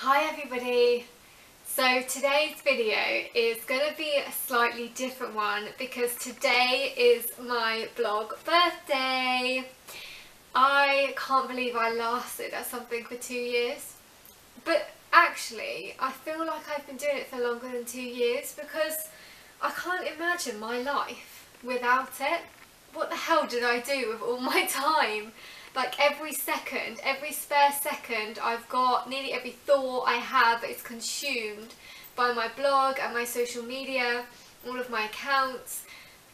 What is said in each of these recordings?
Hi everybody! So today's video is going to be a slightly different one because today is my blog birthday. I can't believe I lasted at something for 2 years, but actually I feel like I've been doing it for longer than 2 years because I can't imagine my life without it. What the hell did I do with all my time? Like every spare second I've got, nearly every thought I have is consumed by my blog and my social media, all of my accounts.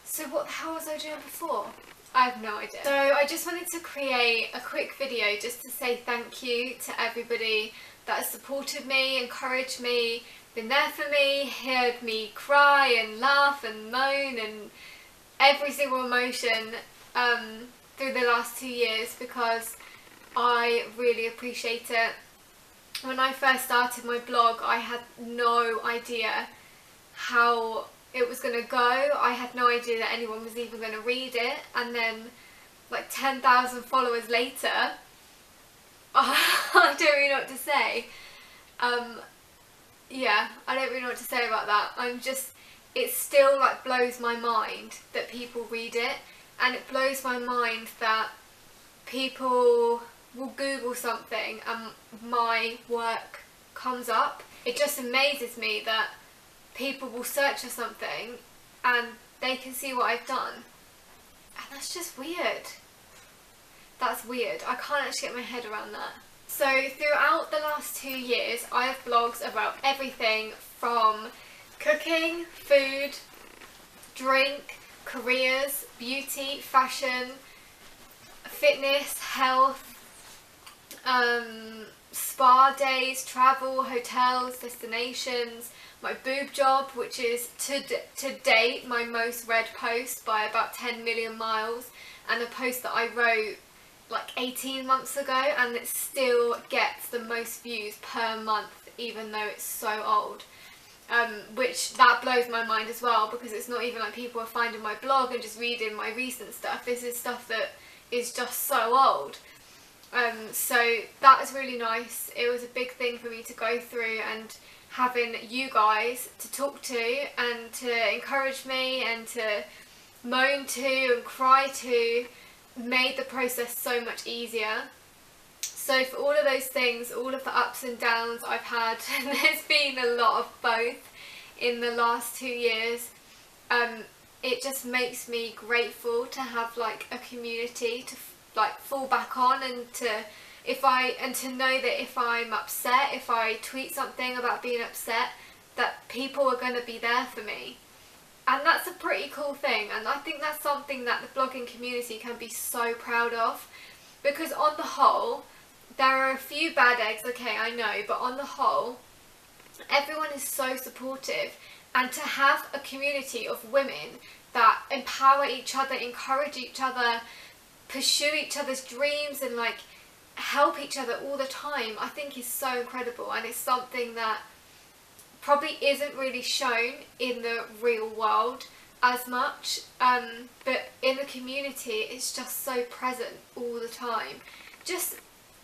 So what the hell was I doing before? I have no idea. So I just wanted to create a quick video just to say thank you to everybody that has supported me, encouraged me, been there for me, heard me cry and laugh and moan and every single emotion through the last 2 years, because I really appreciate it. When I first started my blog, I had no idea how it was going to go. I had no idea that anyone was even going to read it, and then like 10,000 followers later, I don't really know what to say. Yeah, I don't really know what to say about that. It still like blows my mind that people read it. And it blows my mind that people will Google something and my work comes up. It just amazes me that people will search for something and they can see what I've done. And that's just weird. That's weird. I can't actually get my head around that. So throughout the last 2 years, I have blogs about everything from cooking, food, drink, careers, beauty, fashion, fitness, health, spa days, travel, hotels, destinations, my boob job, which is to date my most read post by about 10 million miles, and a post that I wrote like 18 months ago, and it still gets the most views per month even though it's so old. Which that blows my mind as well, because it's not even like people are finding my blog and just reading my recent stuff. This is stuff that is just so old. So that is really nice. It was a big thing for me to go through, and having you guys to talk to and to encourage me and to moan to and cry to made the process so much easier. So for all of those things, all of the ups and downs I've had, and there's been a lot of both in the last 2 years, it just makes me grateful to have like a community to like fall back on, and to know that if I'm upset, if I tweet something about being upset, that people are going to be there for me. And that's a pretty cool thing, and I think that's something that the blogging community can be so proud of, because on the whole, there are a few bad eggs, okay, I know, but on the whole, everyone is so supportive. And to have a community of women that empower each other, encourage each other, pursue each other's dreams, and like help each other all the time, I think is so incredible. And it's something that probably isn't really shown in the real world as much, but in the community it's just so present all the time. Just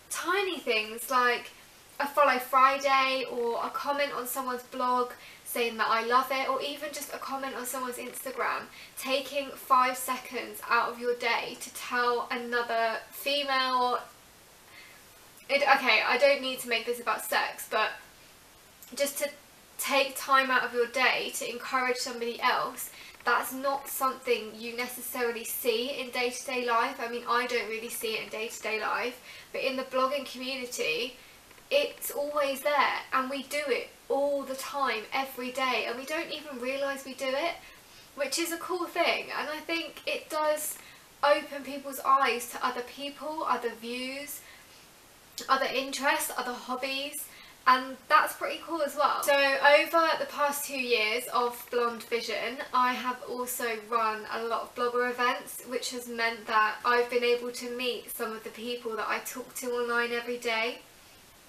tiny things like a follow Friday, or a comment on someone's blog saying that I love it, or even just a comment on someone's Instagram. Taking 5 seconds out of your day to tell another female, okay, I don't need to make this about sex, but just to take time out of your day to encourage somebody else. That's not something you necessarily see in day-to-day life. I mean, I don't really see it in day-to-day life, but in the blogging community, it's always there, and we do it all the time, every day, and we don't even realise we do it, which is a cool thing. And I think it does open people's eyes to other people, other views, other interests, other hobbies. And that's pretty cool as well. So over the past 2 years of Blonde Vision, I have also run a lot of blogger events, which has meant that I've been able to meet some of the people that I talk to online every day,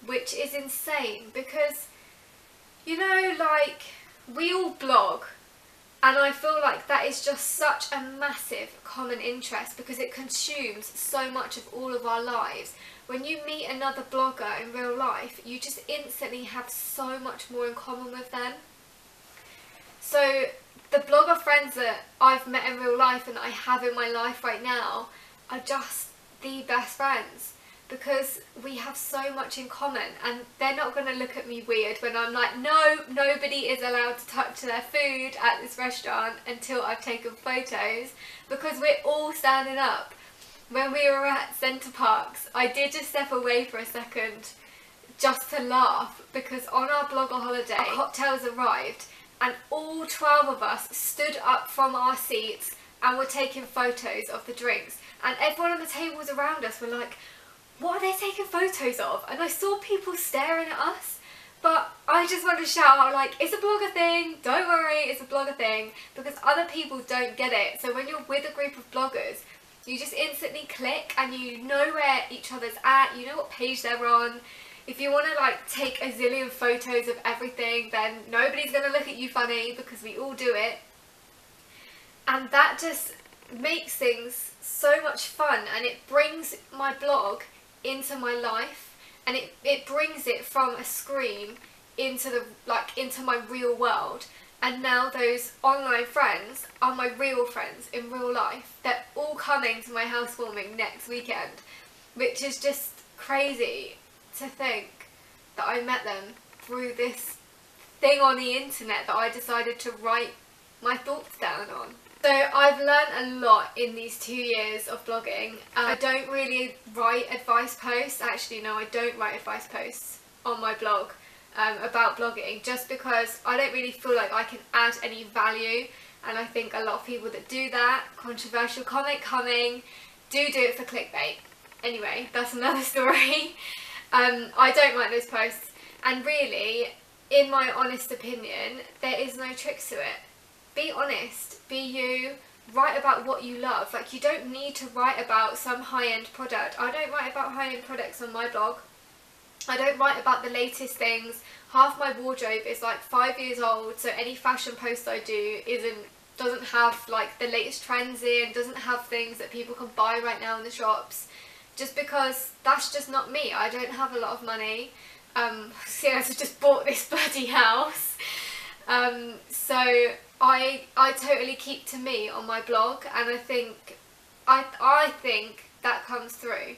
which is insane because, you know, like, we all blog, And I feel like that is just such a massive common interest because it consumes so much of all of our lives. When you meet another blogger in real life, you just instantly have so much more in common with them. So the blogger friends that I've met in real life and I have in my life right now are just the best friends, because we have so much in common, and they're not going to look at me weird when I'm like, no, nobody is allowed to touch their food at this restaurant until I've taken photos, because we're all standing up. When we were at Centre Parks, I did just step away for a second just to laugh, because on our blogger holiday, our cocktails arrived and all 12 of us stood up from our seats and were taking photos of the drinks, and everyone on the tables around us were like, what are they taking photos of? And I saw people staring at us, but I just want to shout out, like, it's a blogger thing, don't worry, it's a blogger thing, because other people don't get it. So when you're with a group of bloggers, you just instantly click and you know where each other's at, you know what page they're on. If you want to like take a zillion photos of everything, then nobody's going to look at you funny because we all do it. And that just makes things so much fun, and it brings my blog into my life, and it brings it from a screen into into my real world. And now those online friends are my real friends in real life. They're all coming to my housewarming next weekend, which is just crazy to think that I met them through this thing on the internet that I decided to write my thoughts down on. So I've learned a lot in these 2 years of blogging. I don't really write advice posts. Actually, no, I don't write advice posts on my blog about blogging, just because I don't really feel like I can add any value. And I think a lot of people that do that, controversial comment coming, do it for clickbait. Anyway, that's another story. I don't write those posts. And really, in my honest opinion, there is no trick to it. Be honest, be you, write about what you love. Like, you don't need to write about some high-end product. I don't write about high-end products on my blog. I don't write about the latest things. Half my wardrobe is like 5 years old, so any fashion post I do doesn't have like the latest trends in, doesn't have things that people can buy right now in the shops, just because that's just not me. I don't have a lot of money. See, I just bought this bloody house. So I totally keep to me on my blog, and I think that comes through.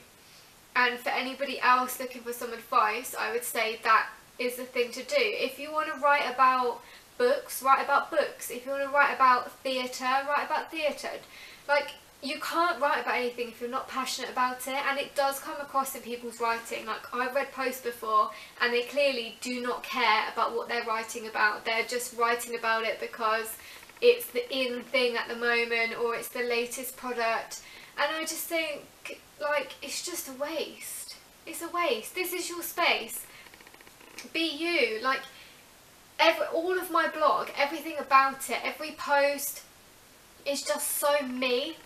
And for anybody else looking for some advice, I would say that is the thing to do. If you want to write about books, write about books. If you want to write about theatre, write about theatre. Like, you can't write about anything if you're not passionate about it, and it does come across in people's writing. Like, I've read posts before and they clearly do not care about what they're writing about. They're just writing about it because it's the in thing at the moment, or it's the latest product. And I just think, like, it's just a waste. It's a waste. This is your space. Be you. Like, all of my blog, everything about it, every post is just so me.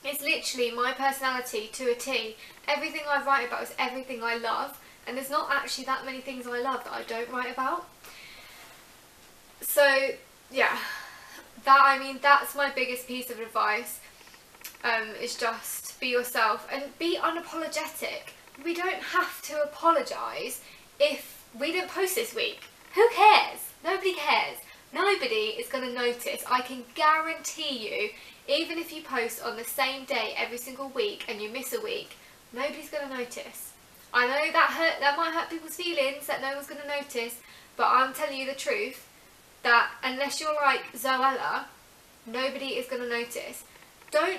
It's literally my personality to a T. Everything I write about is everything I love, and there's not actually that many things I love that I don't write about. So yeah, that's my biggest piece of advice, is just be yourself and be unapologetic. We don't have to apologise if we didn't post this week. Who cares? Nobody cares. Nobody is going to notice. I can guarantee you, even if you post on the same day every single week and you miss a week, nobody's going to notice. I know that might hurt people's feelings, that no one's going to notice, but I'm telling you the truth, that unless you're like Zoella, nobody is going to notice.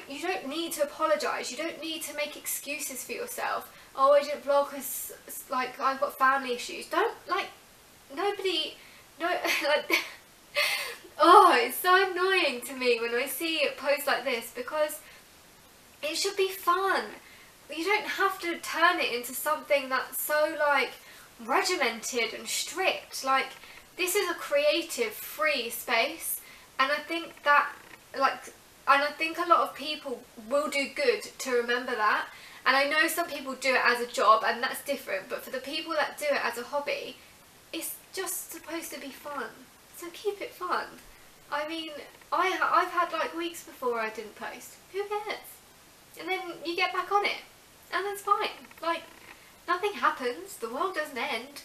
You don't need to apologise. You don't need to make excuses for yourself. Oh, I didn't vlog because, like, I've got family issues. Nobody, like, oh, it's so annoying to me when I see posts like this, because it should be fun. You don't have to turn it into something that's so, like, regimented and strict. Like, this is a creative, free space, and I think that, and I think a lot of people will do good to remember that. And I know some people do it as a job, and that's different, but for the people that do it as a hobby, it's just supposed to be fun. So keep it fun. I mean, I've had like weeks before I didn't post. Who cares? And then you get back on it, and that's fine. Like, nothing happens. The world doesn't end.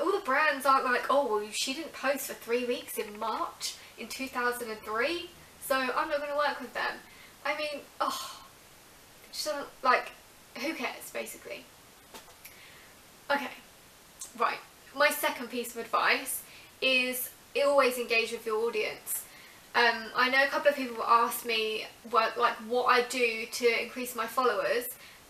All the brands aren't like, oh, well, she didn't post for 3 weeks in March in 2003, so I'm not going to work with them. I mean, oh, just don't, like, who cares, basically. Okay, right. My second piece of advice is always engage with your audience. I know a couple of people asked me what I do to increase my followers,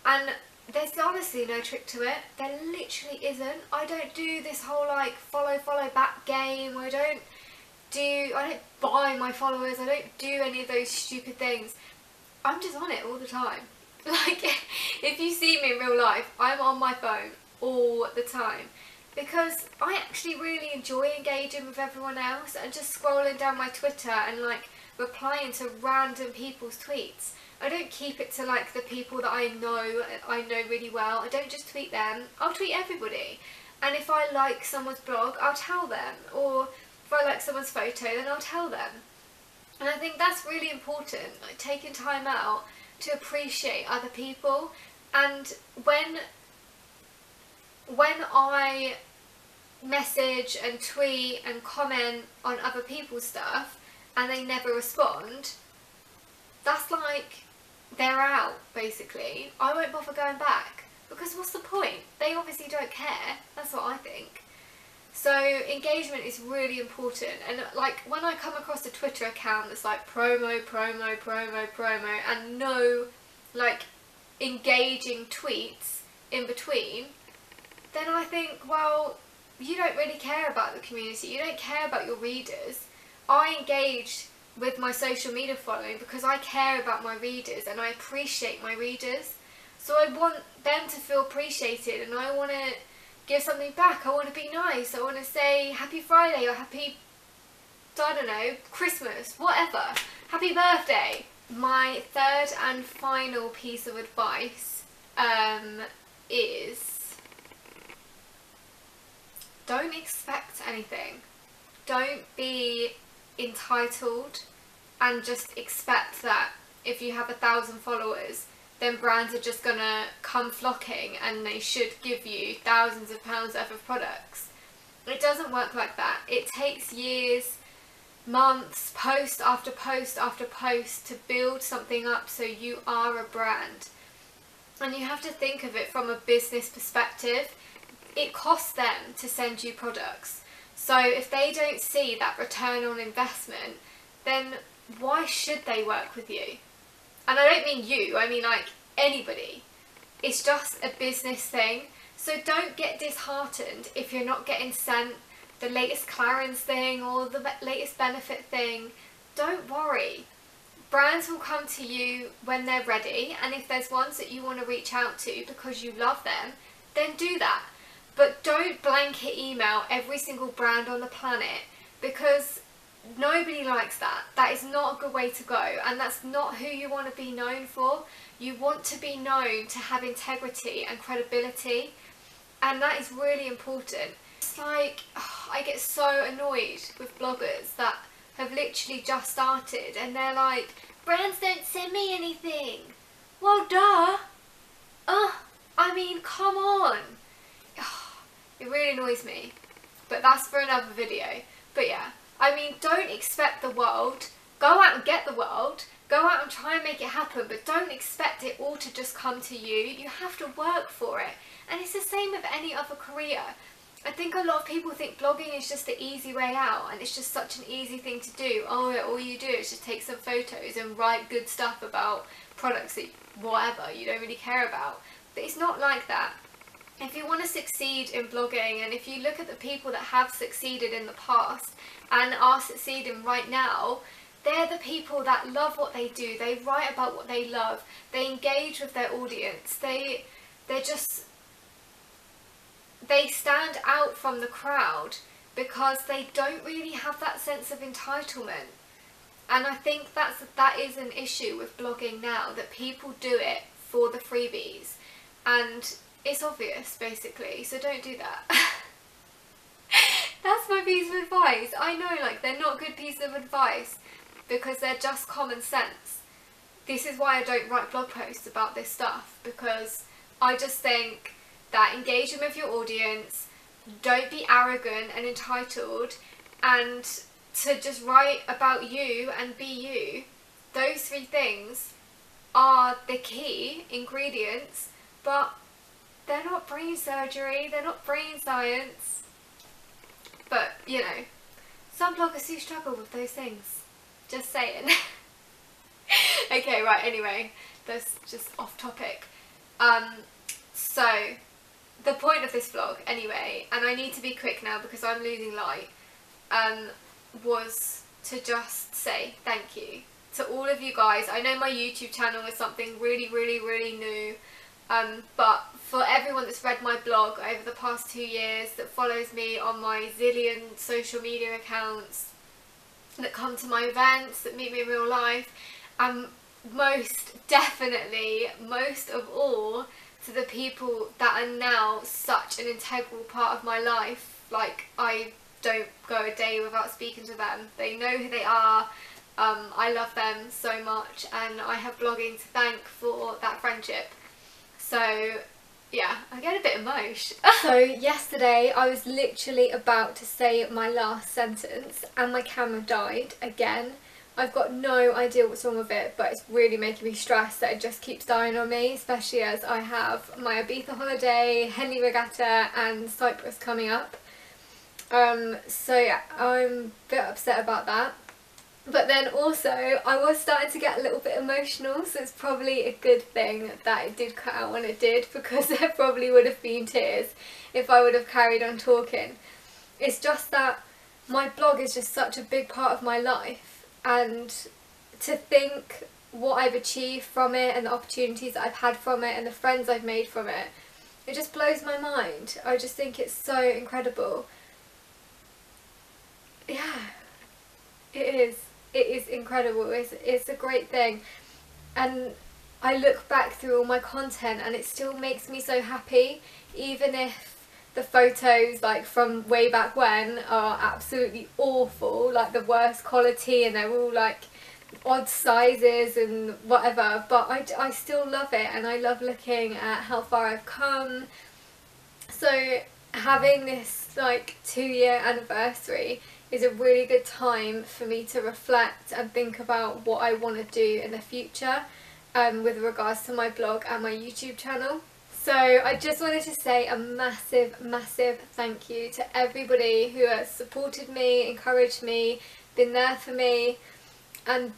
and there's honestly no trick to it. There literally isn't. I don't do this whole like follow back game. I don't buy my followers. I don't do any of those stupid things. I'm just on it all the time. Like, if you see me in real life, I'm on my phone all the time, because I actually really enjoy engaging with everyone else and just scrolling down my Twitter and like replying to random people's tweets. I don't keep it to like the people that I know really well. I don't just tweet them. I'll tweet everybody. And if I like someone's blog, I'll tell them. Or if I like someone's photo, then I'll tell them. And I think that's really important, like taking time out to appreciate other people. And when I message and tweet and comment on other people's stuff and they never respond, that's like they're out, basically. I won't bother going back, because what's the point? They obviously don't care. That's what I think. So engagement is really important, and like when I come across a Twitter account that's like promo and no like engaging tweets in between, then I think, well, you don't really care about the community, you don't care about your readers. I engage with my social media following because I care about my readers and I appreciate my readers. So I want them to feel appreciated, and I want to give something back. I want to be nice. I want to say happy Friday or happy, I don't know, Christmas, whatever. Happy birthday. My third and final piece of advice is don't expect anything. Don't be entitled and just expect that if you have 1,000 followers, then brands are just gonna come flocking and they should give you thousands of pounds worth of products. It doesn't work like that. It takes years, months, post after post after post to build something up so you are a brand. And you have to think of it from a business perspective. It costs them to send you products. So if they don't see that return on investment, then why should they work with you? And I don't mean you, I mean like anybody. It's just a business thing. So don't get disheartened if you're not getting sent the latest Clarins thing or the latest benefit thing. Don't worry. Brands will come to you when they're ready, and if there's ones that you want to reach out to because you love them, then do that. But don't blanket email every single brand on the planet, because nobody likes that. That is not a good way to go, and that's not who you want to be known for. You want to be known to have integrity and credibility, and that is really important. It's like, I get so annoyed with bloggers that have literally just started and they're like, brands don't send me anything. Well, duh. I mean, come on. It really annoys me, but that's for another video. But yeah, I mean, don't expect the world. Go out and get the world. Go out and try and make it happen, but don't expect it all to just come to you. You have to work for it. And it's the same with any other career. I think a lot of people think blogging is just the easy way out, and it's just such an easy thing to do. Oh, all you do is just take some photos and write good stuff about products that whatever you don't really care about. But it's not like that. If you want to succeed in blogging, and if you look at the people that have succeeded in the past and are succeeding right now, they're the people that love what they do. They write about what they love. They engage with their audience. They stand out from the crowd because they don't really have that sense of entitlement. And I think that is an issue with blogging now, that people do it for the freebies. And it's obvious, basically, so don't do that. That's that's my piece of advice. I know, like, they're not good pieces of advice because they're just common sense. This is why I don't write blog posts about this stuff, because I just think that engaging with your audience, don't be arrogant and entitled, and to just write about you and be you. Those three things are the key ingredients, but they're not brain surgery, they're not brain science. But, you know, some bloggers do struggle with those things. Just saying. Okay, right, anyway, that's just off topic. So, the point of this vlog, anyway, and I need to be quick now because I'm losing light, was to just say thank you to all of you guys. I know my YouTube channel is something really, really, really new, but for everyone that's read my blog over the past 2 years, that follows me on my zillion social media accounts, that come to my events, that meet me in real life, and most definitely, most of all, to the people that are now such an integral part of my life. Like, I don't go a day without speaking to them. They know who they are. I love them so much, and I have blogging to thank for that friendship. So yeah, I get a bit emotional. So yesterday I was literally about to say my last sentence and my camera died again. I've got no idea what's wrong with it, but it's really making me stressed that it just keeps dying on me, especially as I have my Ibiza holiday, Henley Regatta and Cyprus coming up. So yeah, I'm a bit upset about that. But then also, I was starting to get a little bit emotional, so it's probably a good thing that it did cut out when it did, because there probably would have been tears if I would have carried on talking. It's just that my blog is just such a big part of my life, and to think what I've achieved from it and the opportunities that I've had from it and the friends I've made from it, it just blows my mind. I just think it's so incredible. Yeah, it is. It is incredible. It's a great thing, and I look back through all my content and it still makes me so happy, even if the photos like from way back when are absolutely awful, like the worst quality, and they're all like odd sizes and whatever, but I still love it, and I love looking at how far I've come. So having this like 2-year anniversary is a really good time for me to reflect and think about what I want to do in the future with regards to my blog and my YouTube channel. So I just wanted to say a massive, massive thank you to everybody who has supported me, encouraged me, been there for me, and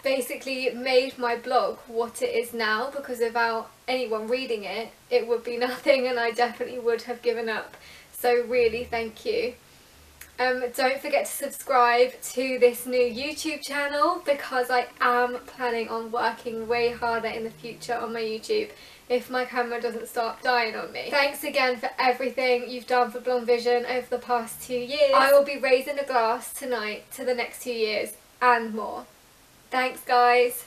basically made my blog what it is now, because without anyone reading it, it would be nothing, and I definitely would have given up. So really thank you. Don't forget to subscribe to this new YouTube channel, because I am planning on working way harder in the future on my YouTube if my camera doesn't start dying on me. Thanks again for everything you've done for Blonde Vision over the past 2 years. I will be raising a glass tonight to the next 2 years and more. Thanks guys.